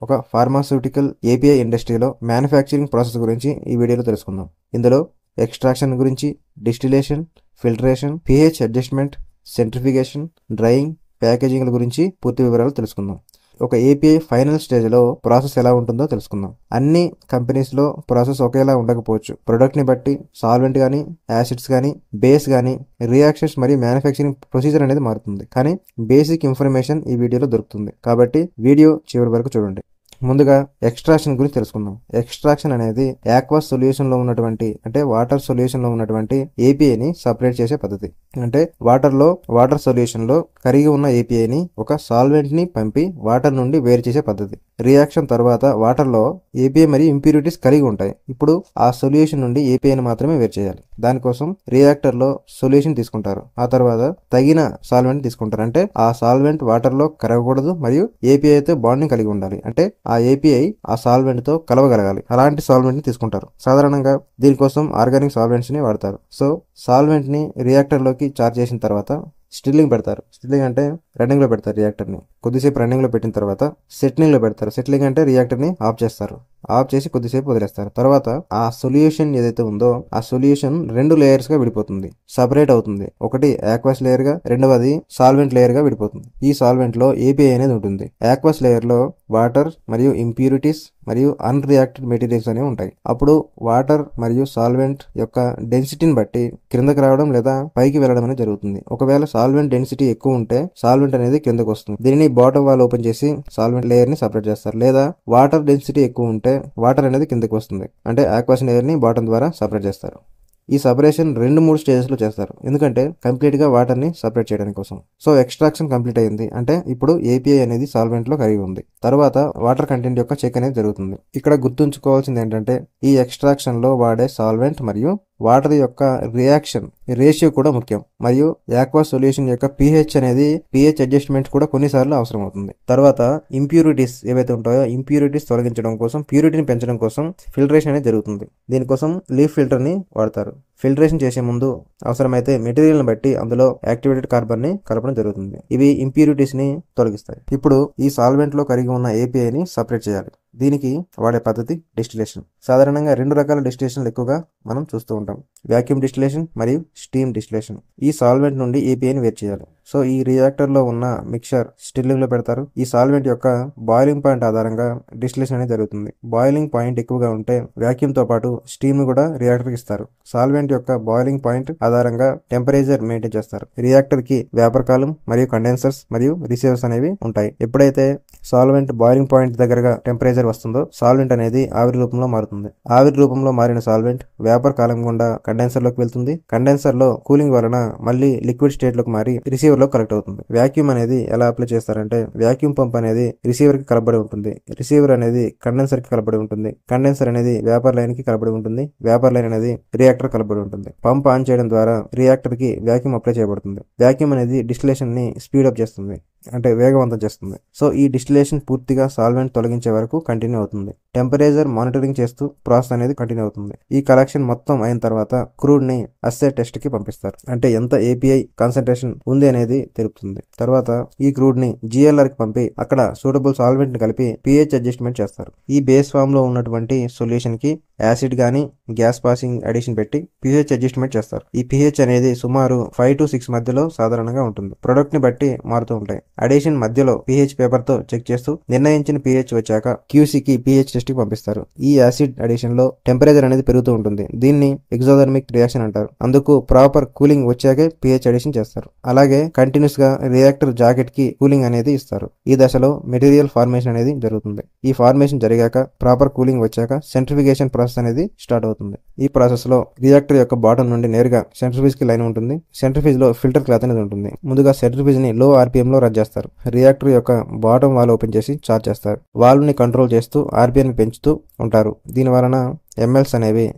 ఒక pharmaceutical API ఇండస్ట్రీలో manufacturing process గురించి ఈ వీడియోలో తెలుసుకుందాం. ఇందులో ఎక్స్ట్రాక్షన్ గురించి, distillation, filtration, pH adjustment, centrifugation, drying, ప్యాకేజింగ్ల గురించి పూర్తి వివరాలు తెలుసుకుందాం. ఒక ఏపీఐ ఫైనల్ స్టేజ్లో ప్రాసెస్ ఎలా ఉంటుందో తెలుసుకుందాం. అన్ని కంపెనీస్లో ప్రాసెస్ ఒకేలా ఉండకపోవచ్చు. ప్రొడక్ట్ని బట్టి సాల్వెంట్ కానీ, యాసిడ్స్ కానీ, బేస్ కానీ, రియాక్షన్స్ మరియు మ్యానుఫ్యాక్చరింగ్ ప్రొసీజర్ అనేది మారుతుంది. కానీ బేసిక్ ఇన్ఫర్మేషన్ ఈ వీడియోలో దొరుకుతుంది. కాబట్టి వీడియో చివరి వరకు చూడండి. ముందుగా ఎక్స్ట్రాక్షన్ గురించి తెలుసుకుందాం. ఎక్స్ట్రాక్షన్ అనేది ఆక్వస్ సొల్యూషన్లో ఉన్నటువంటి అంటే వాటర్ సొల్యూషన్లో ఉన్నటువంటి ఏపీఐని సపరేట్ చేసే పద్ధతి. అంటే వాటర్ సొల్యూషన్లో కరిగి ఉన్న ఏపీఐని ఒక సాల్వెంట్ని పంపి వాటర్ నుండి వేరు చేసే పద్ధతి. రియాక్షన్ తర్వాత వాటర్లో ఏపీఐ మరియు ఇంప్యూరిటీస్ కలిగి ఉంటాయి. ఇప్పుడు ఆ సొల్యూషన్ నుండి ఏపీఐని మాత్రమే వేరు చేయాలి. దానికోసం రియాక్టర్లో సొల్యూషన్ తీసుకుంటారు. ఆ తర్వాత తగిన సాల్వెంట్ తీసుకుంటారు. అంటే ఆ సాల్వెంట్ వాటర్లో కరగకూడదు మరియు ఏపీఐతో బాండింగ్ కలిగి ఉండాలి. అంటే ఆ ఏపీఐ ఆ సాల్వెంట్ తో కలవగలగాలి. అలాంటి సాల్వెంట్ ని తీసుకుంటారు. సాధారణంగా దీనికోసం ఆర్గానిక్ సాల్వెంట్స్ ని వాడతారు. సో సాల్వెంట్ ని రియాక్టర్ లోకి చార్జ్ చేసిన తర్వాత స్టిల్లింగ్ పెడతారు. స్టిల్లింగ్ అంటే రన్నింగ్ లో పెడతారు. రియాక్టర్ ని కొద్దిసేపు రన్నింగ్ లో పెట్టిన తర్వాత సెట్లింగ్ లో పెడతారు. సెట్లింగ్ అంటే రియాక్టర్ ని ఆఫ్ చేస్తారు. ఆఫ్ చేసి కొద్దిసేపు వదిలేస్తారు. తర్వాత ఆ సొల్యూషన్ ఏదైతే ఉందో ఆ సొల్యూషన్ 2 లేయర్స్ గా విడిపోతుంది, సపరేట్ అవుతుంది. ఒకటి ఆక్వస్ లేయర్ గా, రెండవది సాల్వెంట్ లేయర్ గా విడిపోతుంది. ఈ సాల్వెంట్ లో ఏపీఐ అనేది ఉంటుంది. ఆక్వస్ లేయర్ లో వాటర్ మరియు ఇంప్యూరిటీస్ మరియు అన్రియాక్టెడ్ మెటీరియల్స్ అనేవి ఉంటాయి. అప్పుడు వాటర్ మరియు సాల్వెంట్ యొక్క డెన్సిటీని బట్టి కిందకి రావడం లేదా పైకి వెళ్ళడం అనేది జరుగుతుంది. ఒకవేళ సాల్వెంట్ డెన్సిటీ ఎక్కువ ఉంటే సాల్వెంట్ అనేది కిందకు వస్తుంది. దీనిని బాటమ్ వాల్ ఓపెన్ చేసి సాల్వెంట్ లేయర్ ని సపరేట్ చేస్తారు. లేదా వాటర్ డెన్సిటీ ఎక్కువ ఉంటే వాటర్ అనేది కిందకి వస్తుంది. అంటే ఆక్వాస్ లేయర్ ని బాటమ్ ద్వారా సపరేట్ చేస్తారు. ఈ సపరేషన్ 2-3 స్టేజెస్ లో చేస్తారు. ఎందుకంటే కంప్లీట్ గా వాటర్ ని సపరేట్ చేయడానికి కోసం. సో ఎక్స్ట్రాక్షన్ కంప్లీట్ అయింది అంటే ఇప్పుడు ఏపీఐ అనేది సాల్వెంట్ లో కరిగి ఉంది. తర్వాత వాటర్ కంటెంట్ యొక్క చెక్ అనేది జరుగుతుంది. ఇక్కడ గుర్తుంచుకోవాల్సింది ఏంటంటే ఈ ఎక్స్ట్రాక్షన్ లో వాడే సాల్వెంట్ మరియు వాటర్ యొక్క రియాక్షన్ రేషియో కూడా ముఖ్యం. మరియు ఆక్వస్ సొల్యూషన్ యొక్క pH అడ్జస్ట్మెంట్ కూడా కొన్నిసార్లు అవసరం అవుతుంది. తర్వాత ఇంప్యూరిటీస్ ఏవైతే ఉంటాయో ఇంప్యూరిటీస్ తొలగించడం కోసం, ప్యూరిటీని పెంచడం కోసం ఫిల్టరేషన్ అనేది జరుగుతుంది. దీనికోసం లీఫ్ ఫిల్టర్ ని వాడతారు. ఫిల్టరేషన్ చేసే ముందు అవసరమైతే మెటీరియల్ ని బట్టి అందులో యాక్టివేటెడ్ కార్బన్ ని కలపడం జరుగుతుంది. ఇవి ఇంప్యూరిటీస్ ని తొలగిస్తాయి. ఇప్పుడు ఈ సాల్వెంట్ లో కరిగి ఉన్న ఏపీఐని సపరేట్ చేయాలి. దీనికి వాడే పద్ధతి డిస్టిలేషన్. సాధారణంగా 2 రకాల డిస్టిలేషన్లు ఎక్కువగా మనం చూస్తూ ఉంటాం. వాక్యూమ్ డిస్టిలేషన్ మరియు స్టీమ్ డిస్టిలేషన్. ఈ సాల్వెంట్ నుండి ఏపీఐని వేరు చేయాలి. సో ఈ రియాక్టర్ లో ఉన్న మిక్చర్ స్టిల్లింగ్ లో పెడతారు. ఈ సాల్వెంట్ యొక్క బాయిలింగ్ పాయింట్ ఆధారంగా డిస్టిలేషన్ అనేది జరుగుతుంది. బాయిలింగ్ పాయింట్ ఎక్కువగా ఉంటే వాక్యూమ్ తో పాటు స్టీమ్ ను కూడా రియాక్టర్ కి ఇస్తారు. సాల్వెంట్ యొక్క బాయిలింగ్ పాయింట్ ఆధారంగా టెంపరేచర్ మెయింటైన్ చేస్తారు. రియాక్టర్ కి వేపర్ కాలమ్ మరియు కండెన్సర్స్ మరియు రిసీవర్స్ అనేవి ఉంటాయి. ఎప్పుడైతే సాల్వెంట్ బాయిలింగ్ పాయింట్ దగ్గరగా టెంపరేచర్ వస్తుందో సాల్వెంట్ అనేది ఆవిరి రూపంలో మారుతుంది. ఆవిరి రూపంలో మారిన సాల్వెంట్ వేపర్ కాలమ్ గుండా కండెన్సర్ లోకి వెళ్తుంది. కండెన్సర్ లో కూలింగ్ వలన మళ్ళీ లిక్విడ్ స్టేట్ లోకి మారి రిసీవర్ లో కలెక్ట్ అవుతుంది. వాక్యూమ్ అనేది ఎలా అప్లై చేస్తారంటే వాక్యూమ్ పంప్ అనేది రిసీవర్ కి కలపబడి ఉంటుంది. రిసీవర్ అనేది కండెన్సర్ కి కలపబడి ఉంటుంది. కండెన్సర్ అనేది వేపర్ లైన్ కి కలపబడి ఉంటుంది. వేపర్ లైన్ అనేది రియాక్టర్ కలపబడి ఉంటుంది. పంప్ ఆన్ చేయడం ద్వారా రియాక్టర్ కి వాక్యూమ్ అప్లై చేయబడుతుంది. వాక్యూమ్ అనేది డిస్టిలేషన్ ని స్పీడప్ చేస్తుంది, అంటే వేగవంతం చేస్తుంది. సో ఈ డిస్టిలేషన్ పూర్తిగా సాల్వెంట్ తొలగించే వరకు కంటిన్యూ అవుతుంది. టెంపరేచర్ మానిటరింగ్ చేస్తూ ప్రాసెస్ అనేది కంటిన్యూ అవుతుంది. ఈ కలెక్షన్ మొత్తం అయిన తర్వాత క్రూడ్ ని అస్సే టెస్ట్ కి పంపిస్తారు. అంటే ఎంత ఏపీఐ కాన్సన్ట్రేషన్ ఉంది అనేది తెలుపుతుంది. తర్వాత ఈ క్రూడ్ ని GLR కి పంపి అక్కడ సూటబుల్ సాల్వెంట్ ని కలిపి pH అడ్జస్ట్మెంట్ చేస్తారు. ఈ బేస్ ఫామ్ లో ఉన్నటువంటి సొల్యూషన్ కి యాసిడ్ గానీ గ్యాస్ పాసింగ్ అడిషన్ పెట్టి pH అడ్జస్ట్మెంట్ చేస్తారు. ఈ pH అనేది సుమారు 5 to 6 మధ్యలో సాధారణంగా ఉంటుంది. ప్రొడక్ట్ ని బట్టి మారుతూ ఉంటాయి. అడిషన్ మధ్యలో pH పేపర్ తో చెక్ చేస్తూ నిర్ణయించిన pH వచ్చాక QC కి pH టెస్ట్ కి పంపిస్తారు. ఈ యాసిడ్ అడిషన్ లో టెంపరేచర్ అనేది పెరుగుతూ ఉంటుంది. దీన్ని ఎగ్జోథర్మిక్ రియాక్షన్ అంటారు. అందుకు ప్రాపర్ కూలింగ్ వచ్చాకే pH అడిషన్ చేస్తారు. అలాగే కంటిన్యూస్ గా రియాక్టర్ జాకెట్ కి కూలింగ్ అనేది ఇస్తారు. ఈ దశలో మెటీరియల్ ఫార్మేషన్ అనేది జరుగుతుంది. ఈ ఫార్మేషన్ జరిగాక ప్రాపర్ కూలింగ్ వచ్చాక సెంట్రిఫికేషన్ ప్రాసెస్ అనేది స్టార్ట్ అవుతుంది. ఈ ప్రాసెస్ లో రియాక్టర్ యొక్క బాటమ్ నుండి నేరుగా సెంట్రిఫ్యూజ్ కి లైన్ ఉంటుంది. సెంట్రిఫ్యూజ్ లో ఫిల్టర్ క్లాత్ అనేది ఉంటుంది. ముందుగా సెంట్రిఫ్యూజ్ ని లో RPM లో రన్ చేస్తారు. రియాక్టర్ యొక్క బాటమ్ వాల్ ఓపెన్ చేసి చార్జ్ చేస్తారు. వాల్వ్ ని కంట్రోల్ చేస్తూ RPM ని పెంచుతూ ఉంటారు. దీని వలన ఎంఎల్స్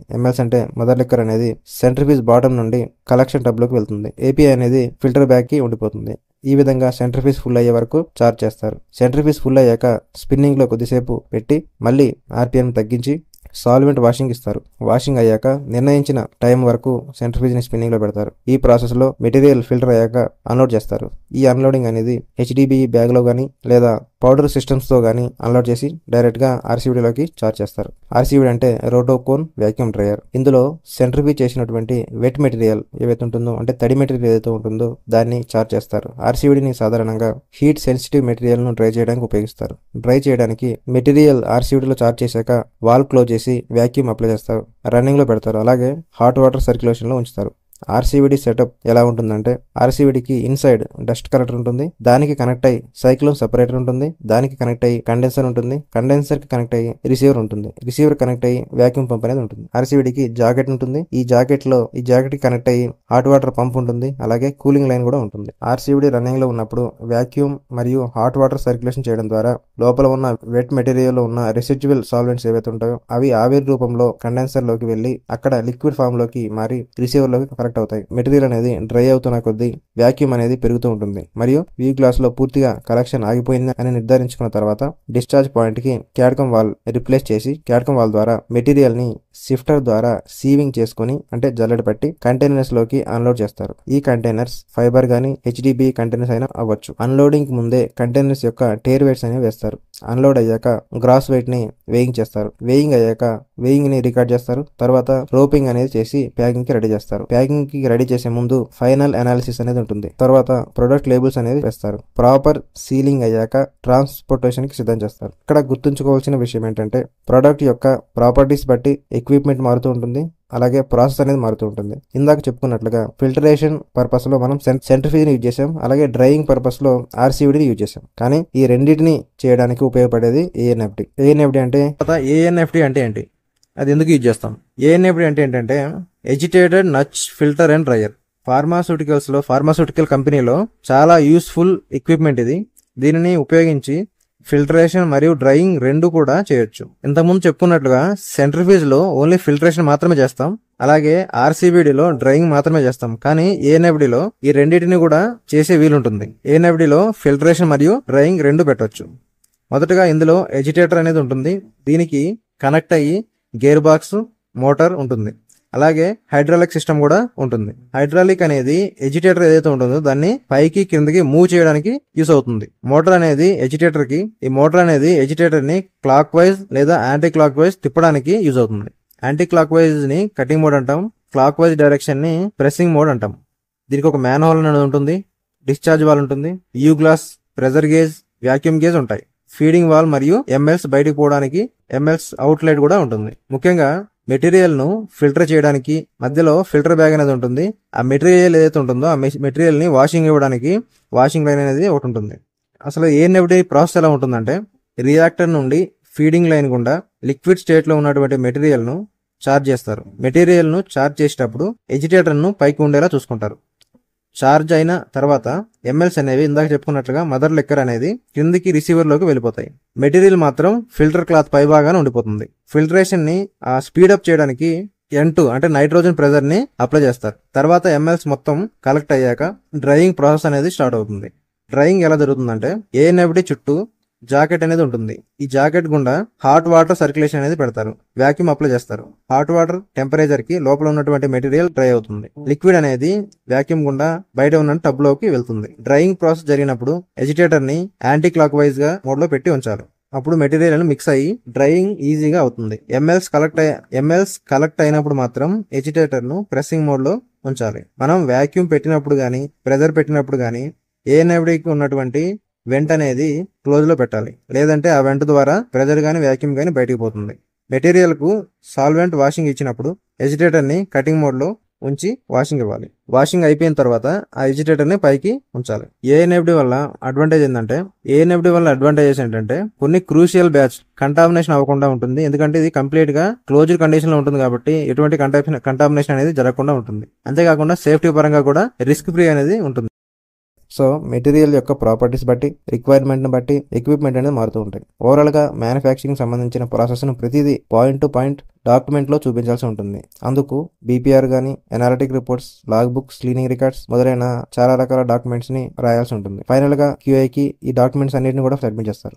అంటే మదర్ లిక్కర్ అనేది సెంట్రిఫ్యూజ్ బాటమ్ నుండి కలెక్షన్ టబ్ లోకి వెళ్తుంది. ఏపీఐ అనేది ఫిల్టర్ బ్యాగ్ కి ఉండిపోతుంది. ఈ విధంగా సెంట్రిఫ్యూజ్ ఫుల్ అయ్యే వరకు చార్జ్ చేస్తారు. సెంట్రిఫ్యూజ్ ఫుల్ అయ్యాక స్పిన్నింగ్ లో కొద్దిసేపు పెట్టి మళ్ళీ RPM తగ్గించి సాల్వెంట్ వాషింగ్ ఇస్తారు. వాషింగ్ అయ్యాక నిర్ణయించిన టైం వరకు సెంట్రిఫ్యూజ్ ని స్పిన్నింగ్ లో పెడతారు. ఈ ప్రాసెస్ లో మెటీరియల్ ఫిల్టర్ అయ్యాక అన్లోడ్ చేస్తారు. ఈ అన్లోడింగ్ అనేది HDPE బ్యాగ్ లో గానీ లేదా పౌడర్ సిస్టమ్స్ తో గానీ అన్లోడ్ చేసి డైరెక్ట్ గా RCVD లోకి చార్జ్ చేస్తారు. RCVD అంటే రోటోకోన్ వాక్యూమ్ డ్రైయర్. ఇందులో సెంట్రిఫ్యూజ్ చేసినటువంటి వెట్ మెటీరియల్ ఏవైతే ఉంటుందో, అంటే తడి మెటీరియల్ ఏదైతే ఉంటుందో దాన్ని చార్జ్ చేస్తారు. RCVD ని సాధారణంగా హీట్ సెన్సిటివ్ మెటీరియల్ ను డ్రై చేయడానికి ఉపయోగిస్తారు. డ్రై చేయడానికి మెటీరియల్ RCVD లో చార్జ్ చేశాక వాల్వ్ క్లోజ్ చేసి వాక్యూమ్ అప్లై చేస్తారు, రన్నింగ్ లో పెడతారు. అలాగే హాట్ వాటర్ సర్క్యులేషన్ లో ఉంచుతారు. RCVD సెటప్ ఎలా ఉంటుందంటే, RCVDకి ఇన్సైడ్ డస్ట్ కలెక్టర్ ఉంటుంది, దానికి కనెక్ట్ అయ్యి సైక్లోన్ సెపరేటర్ ఉంటుంది, దానికి కనెక్ట్ అయ్యి కండెన్సర్ ఉంటుంది, కండెన్సర్ కి కనెక్ట్ అయ్యి రిసీవర్ ఉంటుంది, రిసీవర్ కనెక్ట్ అయ్యి వాక్యూమ్ పంప్ అనేది ఉంటుంది. RCVDకి జాకెట్ ఉంటుంది, ఈ జాకెట్ కి కనెక్ట్ అయ్యి హాట్ వాటర్ పంప్ ఉంటుంది, అలాగే కూలింగ్ లైన్ కూడా ఉంటుంది. RCVD రన్నింగ్ లో ఉన్నప్పుడు వాక్యూమ్ మరియు హాట్ వాటర్ సర్క్యులేషన్ చేయడం ద్వారా లోపల ఉన్న వెట్ మెటీరియల్ లో ఉన్న రెసిడ్యువల్ సాల్వెంట్స్ ఏవైతే ఉంటాయో అవి ఆవిరి రూపంలో కండెన్సర్ లోకి వెళ్లి అక్కడ లిక్విడ్ ఫామ్ లోకి మారి రిసీవర్ లోకి కనెక్ట్ అవుతాయి. మెటీరియల్ అనేది డ్రై అవుతున్న కొద్దీ వాక్యూమ్ అనేది పెరుగుతూ ఉంటుంది మరియు వ్యూ గ్లాస్ లో పూర్తిగా కలెక్షన్ ఆగిపోయింది అని నిర్ధారించుకున్న తర్వాత డిశ్చార్జ్ పాయింట్ కి క్యాడ్కమ్ వాల్ రిప్లేస్ చేసి క్యాడ్కమ్ వాల్ ద్వారా మెటీరియల్ ని షిఫ్టర్ ద్వారా సీవింగ్ చేసుకుని, అంటే జల్లెడ పట్టి కంటైనర్స్ లోకి అన్లోడ్ చేస్తారు. ఈ కంటైనర్స్ ఫైబర్ గానీ HDPE కంటైనర్స్ అయినా అవ్వచ్చు. అన్లోడింగ్ ముందే కంటైనర్స్ యొక్క టేర్ వెయిట్స్ అనేవి వేస్తారు. అన్లోడ్ అయ్యాక గ్రాస్ వెయిట్ ని వేయింగ్ చేస్తారు. వేయింగ్ అయ్యాక వేయింగ్ ని రికార్డ్ చేస్తారు. తర్వాత రోపింగ్ అనేది చేసి ప్యాకింగ్ కి రెడీ చేస్తారు. ప్యాకింగ్ కి రెడీ చేసే ముందు ఫైనల్ అనాలిసిస్ అనేది ఉంటుంది. తర్వాత ప్రొడక్ట్ లేబుల్స్ అనేది వేస్తారు. ప్రాపర్ సీలింగ్ అయ్యాక ట్రాన్స్పోర్టేషన్ కి సిద్ధం చేస్తారు. ఇక్కడ గుర్తుంచుకోవాల్సిన విషయం ఏంటంటే, ప్రొడక్ట్ యొక్క ప్రాపర్టీస్ బట్టి ఎక్విప్మెంట్ మారుతూ ఉంటుంది, అలాగే ప్రాసెస్ అనేది మారుతూ ఉంటుంది. ఇందాక చెప్పుకున్నట్లుగా ఫిల్టరేషన్ పర్పస్ లో మనం సెంట్రిఫ్యూజ్ ని యూజ్ చేసాం, అలాగే డ్రైయింగ్ పర్పస్ లో RCVD ని యూజ్ చేసాం. కానీ ఈ రెండింటిని చేయడానికి ఉపయోగపడేది ANFD. ANFD అంటే ఏంటి, అది ఎందుకు యూజ్ చేస్తాం? ANFD అంటే ఏంటంటే agitated nutsche filter and dryer. Pharmaceutical కంపెనీలో చాలా యూస్ఫుల్ ఎక్విప్మెంట్ ఇది. దీనిని ఉపయోగించి ఫిల్టరేషన్ మరియు డ్రైయింగ్ రెండు కూడా చేయొచ్చు. ఇంతకుముందు చెప్పుకున్నట్లుగా సెంట్రిఫ్యూజ్ లో ఓన్లీ ఫిల్టరేషన్ మాత్రమే చేస్తాం, అలాగే RCVD లో డ్రైయింగ్ మాత్రమే చేస్తాం. కానీ ANFD లో ఈ రెండింటిని కూడా చేసే వీలుంటుంది. ANFD లో ఫిల్టరేషన్ మరియు డ్రైయింగ్ రెండు పెట్టవచ్చు. మొదటగా ఇందులో ఎజిటేటర్ అనేది ఉంటుంది. దీనికి కనెక్ట్ అయ్యి గేర్ బాక్స్, మోటార్ ఉంటుంది, అలాగే హైడ్రాలిక్ సిస్టమ్ కూడా ఉంటుంది. హైడ్రాలిక్ అనేది ఎజిటేటర్ ఏదైతే ఉంటుందో దాన్ని పైకి కిందకి మూవ్ చేయడానికి యూస్ అవుతుంది. మోటార్ అనేది ఎజిటేటర్ ని క్లాక్ వైజ్ లేదా యాంటీ క్లాక్ వైజ్ తిప్పడానికి యూజ్ అవుతుంది. యాంటీ క్లాక్ వైజ్ ని కటింగ్ మోడ్ అంటాం, క్లాక్ వైజ్ డైరెక్షన్ ని ప్రెసింగ్ మోడ్ అంటాం. దీనికి ఒక మ్యాన్ హోల్ అనేది ఉంటుంది, డిశ్చార్జ్ వాల్ ఉంటుంది, view glass, pressure gauge, vacuum gauge ఉంటాయి. ఫీడింగ్ వాల్ మరియు MLs బయటకు పోవడానికి MLs అవుట్లెట్ కూడా ఉంటుంది. ముఖ్యంగా మెటీరియల్ ను ఫిల్టర్ చేయడానికి మధ్యలో ఫిల్టర్ బ్యాగ్ అనేది ఉంటుంది. ఆ మెటీరియల్ ఏదైతే ఉంటుందో ఆ మెటీరియల్ ని వాషింగ్ ఇవ్వడానికి వాషింగ్ లైన్ అనేది ఒకటి ఉంటుంది. అసలు ANFD ప్రాసెస్ ఎలా ఉంటుందంటే, రియాక్టర్ నుండి ఫీడింగ్ లైన్ గుండా లిక్విడ్ స్టేట్ లో ఉన్నటువంటి మెటీరియల్ ను చార్జ్ చేస్తారు. మెటీరియల్ ను చార్జ్ చేసేటప్పుడు ఎజిటేటర్ ను పైకి ఉండేలా చూసుకుంటారు. చార్జ్ అయిన తర్వాత MLs అనేవి ఇందాక చెప్పుకున్నట్లుగా మదర్ లెక్కర్ అనేది కిందికి రిసీవర్ లోకి వెళ్ళిపోతాయి. మెటీరియల్ మాత్రం ఫిల్టర్ క్లాత్ పై భాగాన ఉండిపోతుంది. ఫిల్టరేషన్ ని స్పీడప్ చేయడానికి N2 అంటే నైట్రోజన్ ప్రెజర్ ని అప్లై చేస్తారు. తర్వాత MLs మొత్తం కలెక్ట్ అయ్యాక డ్రైయింగ్ ప్రాసెస్ అనేది స్టార్ట్ అవుతుంది. డ్రైయింగ్ ఎలా జరుగుతుందంటే, ANFD చుట్టూ జాకెట్ అనేది ఉంటుంది. ఈ జాకెట్ గుండా హాట్ వాటర్ సర్క్యులేషన్ అనేది పెడతారు, వాక్యూమ్ అప్లై చేస్తారు. హాట్ వాటర్ టెంపరేచర్ కి లోపల ఉన్నటువంటి మెటీరియల్ డ్రై అవుతుంది. లిక్విడ్ అనేది వాక్యూమ్ గుండా బయట ఉన్న టబ్ లోకి వెళ్తుంది. డ్రైయింగ్ ప్రాసెస్ జరిగినప్పుడు ఎజిటేటర్ ని యాంటీ క్లాక్ వైజ్ గా మోడ్ లో పెట్టి ఉంచాలి. అప్పుడు మెటీరియల్ మిక్స్ అయ్యి డ్రైయింగ్ ఈజీగా అవుతుంది. MLs కలెక్ట్ అయినప్పుడు మాత్రం ఎజిటేటర్ ను ప్రెస్సింగ్ మోడ్ లో ఉంచాలి. మనం వాక్యూమ్ పెట్టినప్పుడు గానీ ప్రెజర్ పెట్టినప్పుడు గానీ ANFDకి ఉన్నటువంటి వెంట్ అనేది క్లోజ్ లో పెట్టాలి, లేదంటే ఆ వెంట్ ద్వారా ప్రెజర్ గానీ వాక్యూమ్ గానీ బయటకు పోతుంది. మెటీరియల్ కు సాల్వెంట్ వాషింగ్ ఇచ్చినప్పుడు ఎజిటేటర్ ని కటింగ్ మోడ్ లో ఉంచి వాషింగ్ ఇవ్వాలి. వాషింగ్ అయిపోయిన తర్వాత ఆ ఎజిటేటర్ ని పైకి ఉంచాలి. ANFD వల్ల అడ్వాంటేజ్ ఏంటంటే కొన్ని క్రూషియల్ బ్యాచ్ కంటామినేషన్ అవ్వకుండా ఉంటుంది. ఎందుకంటే ఇది కంప్లీట్ గా క్లోజ్డ్ కండిషన్ లో ఉంటుంది కాబట్టి ఎటువంటి కంటామినేషన్ అనేది జరగకుండా ఉంటుంది. అంతేకాకుండా సేఫ్టీ పరంగా కూడా రిస్క్ ఫ్రీ అనేది ఉంటుంది. సో మెటీరియల్ యొక్క ప్రాపర్టీస్ బట్టి, రిక్వైర్మెంట్ని బట్టి ఎక్విప్మెంట్ అనేది మారుతూ ఉంటాయి. ఓవరాల్గా మ్యానుఫ్యాక్చరింగ్ సంబంధించిన ప్రాసెస్ను ప్రతిదీ పాయింట్ టు పాయింట్ డాక్యుమెంట్లో చూపించాల్సి ఉంటుంది. అందుకు BPR కానీ, analytic reports, log books, cleaning records మొదలైన చాలా రకాల డాక్యుమెంట్స్ని రాయాల్సి ఉంటుంది. ఫైనల్గా QAకి ఈ డాక్యుమెంట్స్ అన్నింటిని కూడా సబ్మిట్ చేస్తారు.